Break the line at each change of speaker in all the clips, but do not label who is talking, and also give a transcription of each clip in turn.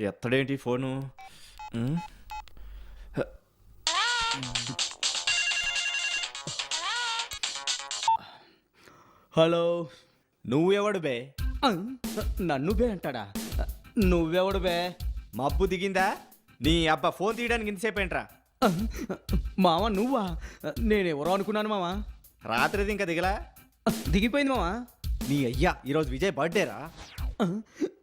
ఎత్తడేంటి phone?
Hello.
నువ్వెవడు బే?
నన్ను బే అంటాడా? నువ్వెవడు బే?
మబ్బు దిగిందా? నీ అబ్బా ఫోన్ తీయడానికి ఇంతసేపు ఏంట్రా?
మామ నువ్వా? నేనెవరో అనుకున్నాను మామ.
రాత్రిది ఇంకా దిగలా?
దిగిపోయింది మామ.
నీ అయ్యా ఈరోజు విజయ్ బర్త్డేరా?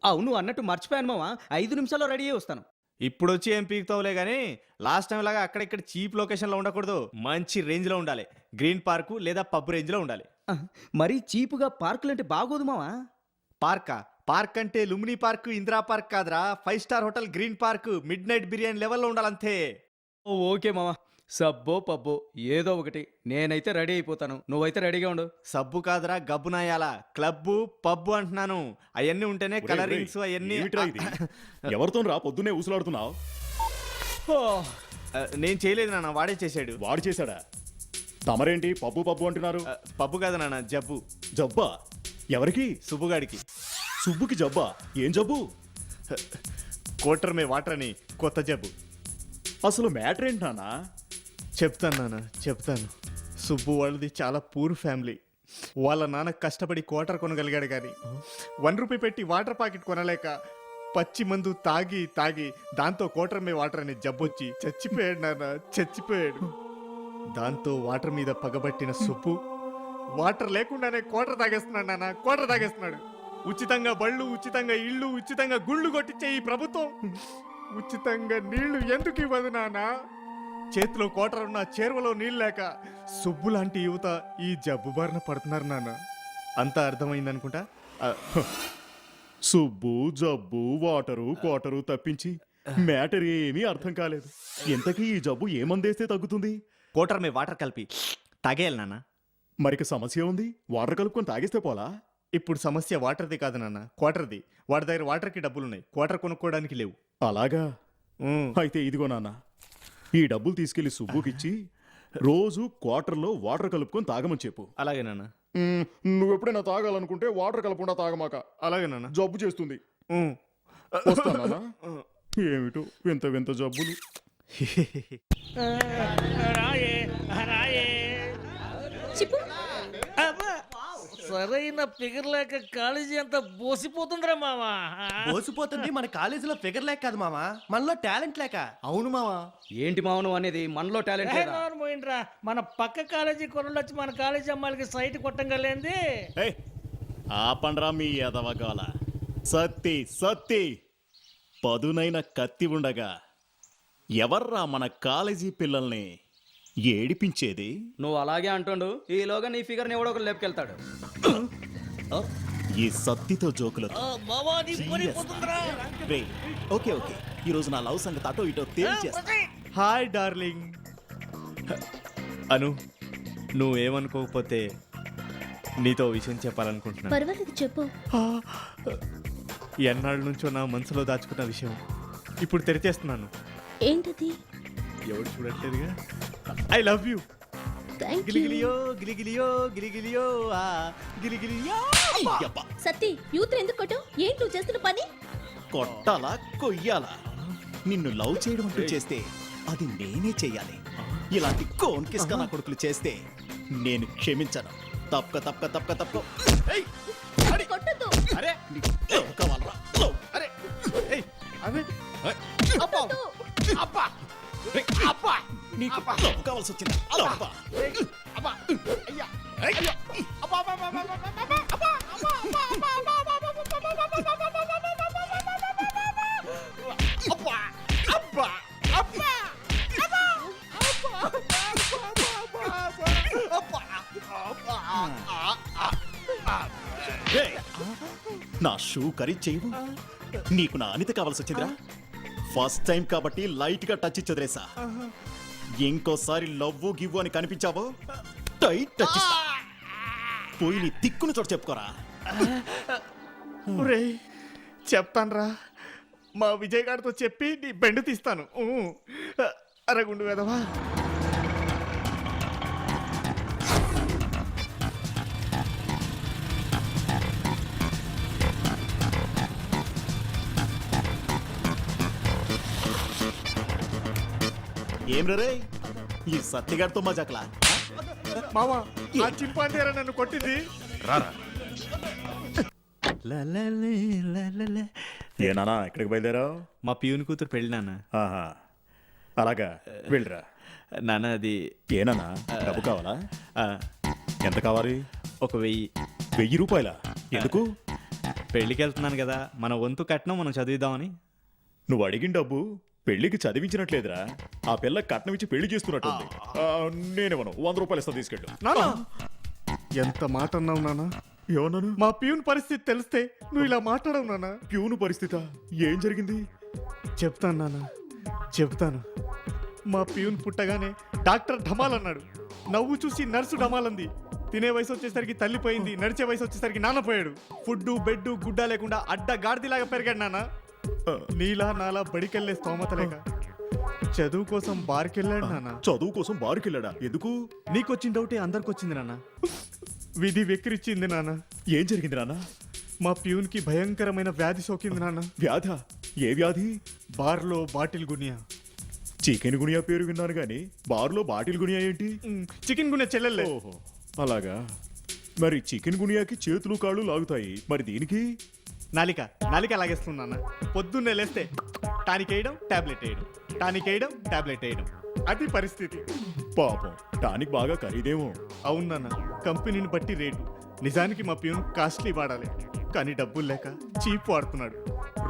అవును అన్నట్టు మర్చిపోయాను మామ. 5 నిమిషాల్లో రెడీ అయ్యి వస్తాను.
ఇప్పుడు వచ్చి ఏం పీకుతావులే కానీ లాస్ట్ టైం లాగా అక్కడిక్కడ చీప్ లొకేషన్లో ఉండకూడదు. మంచి రేంజ్లో ఉండాలి. గ్రీన్ పార్కు లేదా పబ్ రేంజ్లో ఉండాలి.
మరీ చీపుగా పార్కులంటే బాగోదు మామ.
పార్కా? పార్క్ అంటే లుమినీ పార్క్, ఇందిరా పార్క్ కాదురా. 5 star hotel green park mid night biryani లెవెల్లో ఉండాలంతే.
ఓకే మామ. సబ్బో పబ్బో ఏదో ఒకటి. నేనైతే రెడీ అయిపోతాను. నువ్వైతే రెడీగా ఉండు.
సబ్బు కాదురా గబ్బునాయాల. క్లబ్బు పబ్బు అంటున్నాను. అవన్నీ ఉంటేనే కలరింగ్స్ అవన్నీ.
ఎవరితో రా పొద్దున్నే ఊసులాడుతున్నావు?
నేను చేయలేదు నాన్న, వాడే చేశాడు.
వాడు చేశాడా? తమరేంటి పబ్బు పబ్బు అంటున్నారు?
పబ్బు కాదు నాన్న, జబ్బు.
జబ్బా? ఎవరికి?
సుబ్బుగాడికి.
సుబ్బుకి జబ్బా? ఏం జబ్బు?
కోటర్ మే వాటర్ అని కొత్త జబ్బు.
అసలు మ్యాటర్ ఏంటి నాన్న?
చెప్తాను నాన్న, చెప్తాను. సుబ్బు వాళ్ళది చాలా పూర్ ఫ్యామిలీ. వాళ్ళ నాన్న కష్టపడి క్వార్టర్ కొనగలిగాడు కానీ 1 రూపీ పెట్టి వాటర్ ప్యాకెట్ కొనలేక పచ్చి మందు తాగి తాగి దాంతో కోటర్ మే వాటర్ అనే జబ్బొచ్చి చచ్చిపోయాడు నాన్న, చచ్చిపోయాడు. దాంతో వాటర్ మీద పగబట్టిన సుబ్బు వాటర్ లేకుండానే క్వార్టర్ తాగేస్తున్నాడు నాన్న, క్వార్టర్ తాగేస్తున్నాడు. ఉచితంగా బళ్ళు, ఉచితంగా ఇళ్ళు, ఉచితంగా గుళ్ళు కొట్టించే ఈ ప్రభుత్వం ఉచితంగా నీళ్లు ఎందుకు ఇవ్వదు నాన్న? చేతిలో కోటర్ ఉన్న చేరువలో నీళ్ళు లేక సుబ్బు లాంటి యువత ఈ జబ్బు బారిన పడుతున్నారు నాన్న. అంతా అర్థమైందనుకుంటా.
సుబ్బు జబ్బు వాటరు కోటరు తప్పించి మ్యాటర్ ఏమీ అర్థం కాలేదు. ఎంతకీ ఈ జబ్బు ఏమందేస్తే తగ్గుతుంది?
కోటర్ మే వాటర్ కలిపి తాగేయాలి నాన్న.
మరికి సమస్య ఉంది. వాటర్ కలుపుకొని తాగేస్తే పోలా?
ఇప్పుడు సమస్య వాటర్ది కాదు నాన్న, క్వార్టర్ది. వాడి దగ్గర వాటర్కి డబ్బులున్నాయి, క్వార్టర్ కొనుక్కోవడానికి లేవు.
అలాగా? అయితే ఇదిగో నాన్న, ఈ డబ్బులు తీసుకెళ్లి సుబ్బుకిచ్చి రోజు క్వార్టర్లో వాటర్ కలుపుకొని తాగమని చెప్పు.
అలాగే నాన్న.
నువ్వెప్పుడైనా తాగాలనుకుంటే వాటర్ కలపకుండా తాగమాక.
అలాగే నాన్న.
జబ్బు చేస్తుంది. వస్తానా? ఏమిటో వింత వింత జబ్బులు.
సరైన ఫిగర్ లేక కాలేజీ అంతా బోసిపోతుందిరా మామా.
బోసిపోతుంది మన కాలేజీలో ఫిగర్ లేక కాదు మామా, మనలో టాలెంట్ లేక.
అవును మావా.
ఏంటి మామ నువ్వు అనేది? మనలో టాలెంట్ లేదా?
పోయిండ్రా, మన పక్క కాలేజీ కొనలు వచ్చి మన కాలేజీ అమ్మాయిలకి సైట్ కొట్టంగలేంది.
ఆపండ్రా మీ ఎదవగాల. సత్తి సత్తి పదునైన కత్తి ఉండగా ఎవర్రా మన కాలేజీ పిల్లల్ని ఏడిపించేది?
నువ్వు అలాగే అంటుండు. ఈలోగా నీ ఫిగర్ ని ఎవడో ఒకరు లేపుకెళ్తాడు.
ఈ సత్తితో జోకులు.
ఓకే ఓకే, ఈరోజు నా లవ్ సంగతి అటో ఇటో తేల్చేస్తా.
Hi darling. అను, నువ్వేమనుకోకపోతే నీతో విషయం చెప్పాలనుకుంటున్నా.
పర్వాలేదు చెప్పు.
ఎన్నాళ్ళ నుంచో నా మనసులో దాచుకున్న విషయం ఇప్పుడు తెరిచేస్తున్నాను.
ఏంటది?
ఎవడు చూడట్లేదుగా. I love you. గిలిగిలియో గిలిగిలియో గిలిగిలియో ఆ గిలిగిలియో.
సత్తి, యూత్ ఎందుకు కొట్టావు? ఏంటి నువ్వు చేస్తున్న పని?
కొట్టాలా కొయ్యాలా? నిన్ను లవ్ చేయడం అంటూ చేస్తే అది నేనే చెయ్యాలి. ఇలాంటి కోన్ కిస్క నా కొడుకులు చేస్తే నేను క్షమించను. తప్పక తప్పక తప్పక తప్పక.
కొట్టొద్దు.
అరే
కావాలరా?
అరే అరే
కొట్టొద్దు.
అబ్బా అబ్బా
నీకు కావాల్సి వచ్చిందా? అబ్బా
అబ్బా అయ్యా అయ్యో అబ్బా అబ్బా అబ్బా అబ్బా అబ్బా అబ్బా అబ్బా అబ్బా
నా షూ ఖరీదు చేయవు. నీకు నా అనిత కావాల్సి వచ్చిందిరా. ఫస్ట్ టైం కాబట్టి లైట్ గా టచ్ ఇచ్చదురేసా. ఇంకోసారి లవ్వు గివ్వు అని కనిపించావో టైట్ టచ్ ఇస్తా. పోయి నీ తిక్కును చోట చెప్పుకోరా.
చెప్తాన్రా, మా విజయ్ గారితో చెప్పి నీ బెండు తీస్తాను. అరగుండు వెదవా.
ఏం రే ఈ సత్తిగాడితో మజాకలా
మావా ఆ చింపాంజీరా నన్ను కొట్టింది.
రారా
ఏ నానా ఎక్కడికి బయలుదేరావు?
మా ప్యూన్ కూతురు పెళ్ళి నాన్న.
ఆహా, అలాగా వెళ్ళరా.
నాన్న అది
ఏనానా డబ్బు కావాలా? ఎంత కావాలి?
1000.
1000 రూపాయల? ఎందుకు?
పెళ్ళికి వెళ్తున్నాను కదా, మన వంతు కట్నం మనం చదివిద్దామని.
నువ్వు అడిగిన డబ్బు పెళ్లికి చదివించినట్లేదురా, ఆ పిల్ల కట్నం ఇచ్చి పెళ్లి చేస్తున్నట్టుంది. నేనేమను 100 రూపాయలు ఇస్తా, తీసుకెళ్ళు.
నాన్న ఎంత మాట అన్నావు నాన్న.
ఏమన్నాను?
మా ప్యూన్ పరిస్థితి తెలిస్తే నువ్వు ఇలా మాట్లాడవు నాన్న.
ప్యూను పరిస్థితి ఏం జరిగింది?
చెప్తాను నాన్న, చెప్తాను. మా ప్యూన్ పుట్టగానే డాక్టర్ ఢమాల్ అన్నాడు. నవ్వు చూసి నర్సు ఢమాలంది. తినే వయసు వచ్చేసరికి తల్లి పోయింది, నడిచే వయసు వచ్చేసరికి నాన్న పోయాడు. ఫుడ్ బెడ్ గుడ్డ లేకుండా అడ్డ గాడిదిలాగా పెరిగాడు నాన్న. నీలా నాలా బడికెళ్ళే స్తోమత లేక చదువు కోసం బార్కెళ్ళాడు నాన్న.
చదువు కోసం బారుకెళ్ళాడా? ఎందుకు?
నీకొచ్చిన డౌటే అందరికి వచ్చింది నాన్న. విధి వెక్కిరిచ్చింది నాన్న.
ఏం జరిగింది నాన్న?
మా ప్యూన్కి భయంకరమైన వ్యాధి సోకింది నాన్న.
వ్యాధ? ఏ వ్యాధి?
బార్లో బాటిల్ గునియా.
చికెన్ గునియా పేరు విన్నాను గాని బార్లో బాటిల్ గునియా ఏంటి?
చికెన్ గునియా చెల్లెల్లే.
ఓహో, అలాగా. మరి చికెన్ గునియాకి చేతులు కాళ్ళు లాగుతాయి, మరి దీనికి?
నాలిక లాగేస్తుంది నాన్న. పొద్దున్నే లేస్తే టానిక్ వేయడం, టాబ్లెట్ వేయడం, టానిక్ వేయడం, టాబ్లెట్ వేయడం. అది పరిస్థితి.
పాపం, టానిక్ బాగా ఖరీదేమో.
అవును నాన్న, కంపెనీని బట్టి రేటు. నిజానికి మా ప్యూన్ కాస్ట్లీ వాడాలి, కానీ డబ్బులు లేక చీప్ వాడుతున్నాడు.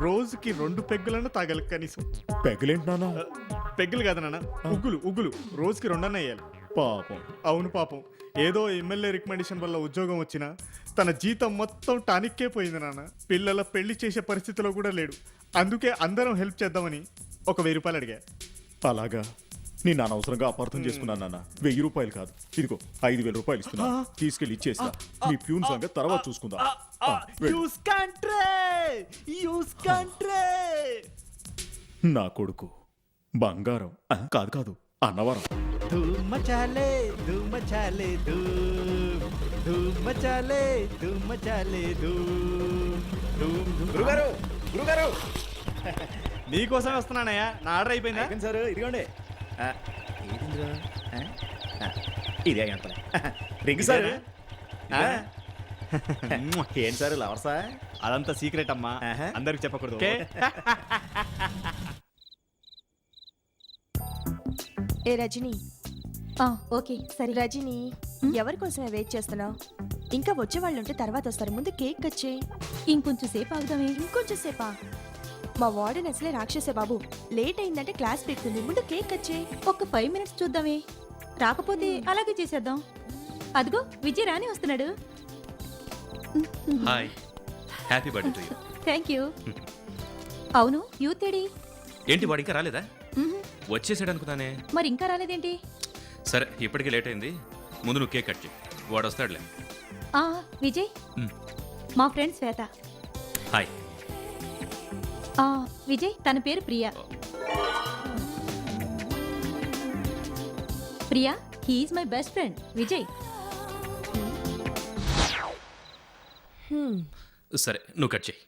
రోజుకి 2 పెగ్గులను తాగాలి కనీసం.
పెగ్గలేంటి నాన్న?
పెగ్గులు కాదు నాన్న, ఉగ్గులు. రోజుకి 2 అన్న వేయాలి.
పాపం.
అవును పాపం. ఏదో ఎమ్మెల్యే రికమెండేషన్ వల్ల ఉద్యోగం వచ్చినా తన జీతం మొత్తం టానిక్కే పోయింది నాన్న. పిల్లల పెళ్లి చేసే పరిస్థితిలో కూడా లేడు. అందుకే అందరం హెల్ప్ చేద్దామని 1000 రూపాయలు అడిగా.
అలాగా. నేను అనవసరంగా అపార్థం చేసుకున్నాను నాన్న. 1000 రూపాయలు కాదు, ఇదిగో 5000 రూపాయలు ఇస్తున్నా, తీసుకెళ్ళి ఇచ్చేస్తా. మీ ప్యూన్ సంగతి తర్వాత చూసుకుందాం. వెళ్ళు. నా కొడుకు బంగారం. కాదు అన్నవరం.
గురుగారు గురుగారు
నీకోసమే వస్తున్నానయ్యా. నా ఆర్డర్ అయిపోయిందా?
సార్ ఇదిగోండి.
ఇదే గంటలే రింగ్ సార్. ఏం సార్ లవర్సా?
అదంతా సీక్రెట్ అమ్మా,
ఆహా.
అందరికి చెప్పకూడదు.
ఓకే.
ఏ రజని,
ఓకే సరే.
రజని, ఎవరి కోసమే వెయిట్ చేస్తున్నావు? ఇంకా వచ్చే వాళ్ళు ఉంటే తర్వాత వస్తారు, ముందు కేక్ కట్ చేయి.
ఇంకొంచెం సేపు ఆగుదామే.
ఇంకొంచెం సేపా? మా వార్డెన్ అసలే రాక్షసే బాబు, లేట్ అయిందంటే క్లాస్ పెడుతుంది, ముందు కేక్ కట్ చేయి.
ఒక 5 మినిట్స్ చూద్దామే, రాకపోతే అలాగే చేసేద్దాం. అదిగో విజయ్ రాని వస్తున్నాడు.
Hi, happy birthday to you.
Thank you. అవును, యూత్ ఏడి?
ఏంటి వాడు ఇంకా రాలేదా?
మ్హూ.
వచ్చేసాడు అనుకున్నానే.
మరి ఇంకా రాలేదేంటి?
సరే, ఇప్పటికే లేట్ అయింది, ముందు నువ్వు కేక్ కట్ చేయి, వాడు వస్తాడులే.
విజయ్,
మ్.
మా ఫ్రెండ్ శ్వేత.
హాయ్.
విజయ్, తన పేరు Priya. Priya, he's my best friend Vijay.
సరే, నువ్వు కట్ చేయి.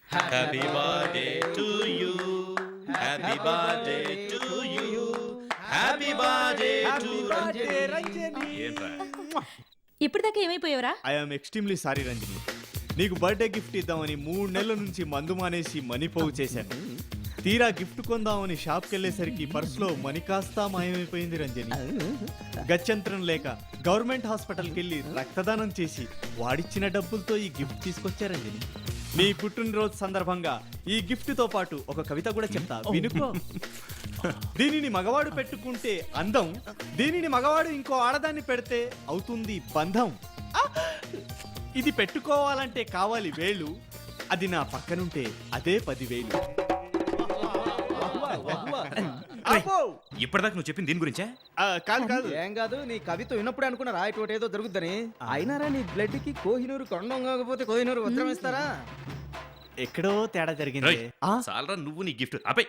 Happy birthday to you, happy birthday to you, happy birthday to Ranjani. ఏంట్రా?
ఇప్పటిదాకా ఏమైపోయావరా?
I'm extremely sorry Ranjani. నీకు బర్త్డే గిఫ్ట్ ఇద్దామని 3 నెలల నుంచి మందు మానేసి మనీ పోగు చేశాను. తీరా గిఫ్ట్ కొందామని షాప్కి వెళ్ళేసరికి పర్సులో మనీ కాస్తా మాయమైపోయింది రంజని. గత్యంతరం లేక గవర్నమెంట్ హాస్పిటల్కి వెళ్ళి రక్తదానం చేసి వాడిచ్చిన డబ్బులతో ఈ గిఫ్ట్ తీసుకొచ్చా రంజని. మీ పుట్టినరోజు సందర్భంగా ఈ గిఫ్ట్తో పాటు ఒక కవిత కూడా చెప్తా, వినుకో. దీనిని మగవాడు పెట్టుకుంటే అందం, దీనిని మగవాడు ఇంకో ఆడదాన్ని పెడితే అవుతుంది బంధం. ఇది పెట్టుకోవాలంటే కావాలి వేళ్ళు, అది నా పక్కనుంటే అదే 10,000.
ఇప్పటిదాకా నువ్వు చెప్పింది దీని గురించే?
కాదు
ఏం కాదు, నీ కవిత విన్నప్పుడు అనుకున్నా రాయటోటి ఏదో దొరుకుద్దని. అయినారా నీ బ్లడ్ కి కోహినూరు కొండం కాకపోతే కోహినూరు ఉత్తరం ఇస్తారా?
ఎక్కడో తేడా జరిగింది.
చాలరా నువ్వు నీ గిఫ్ట్ ఆపే.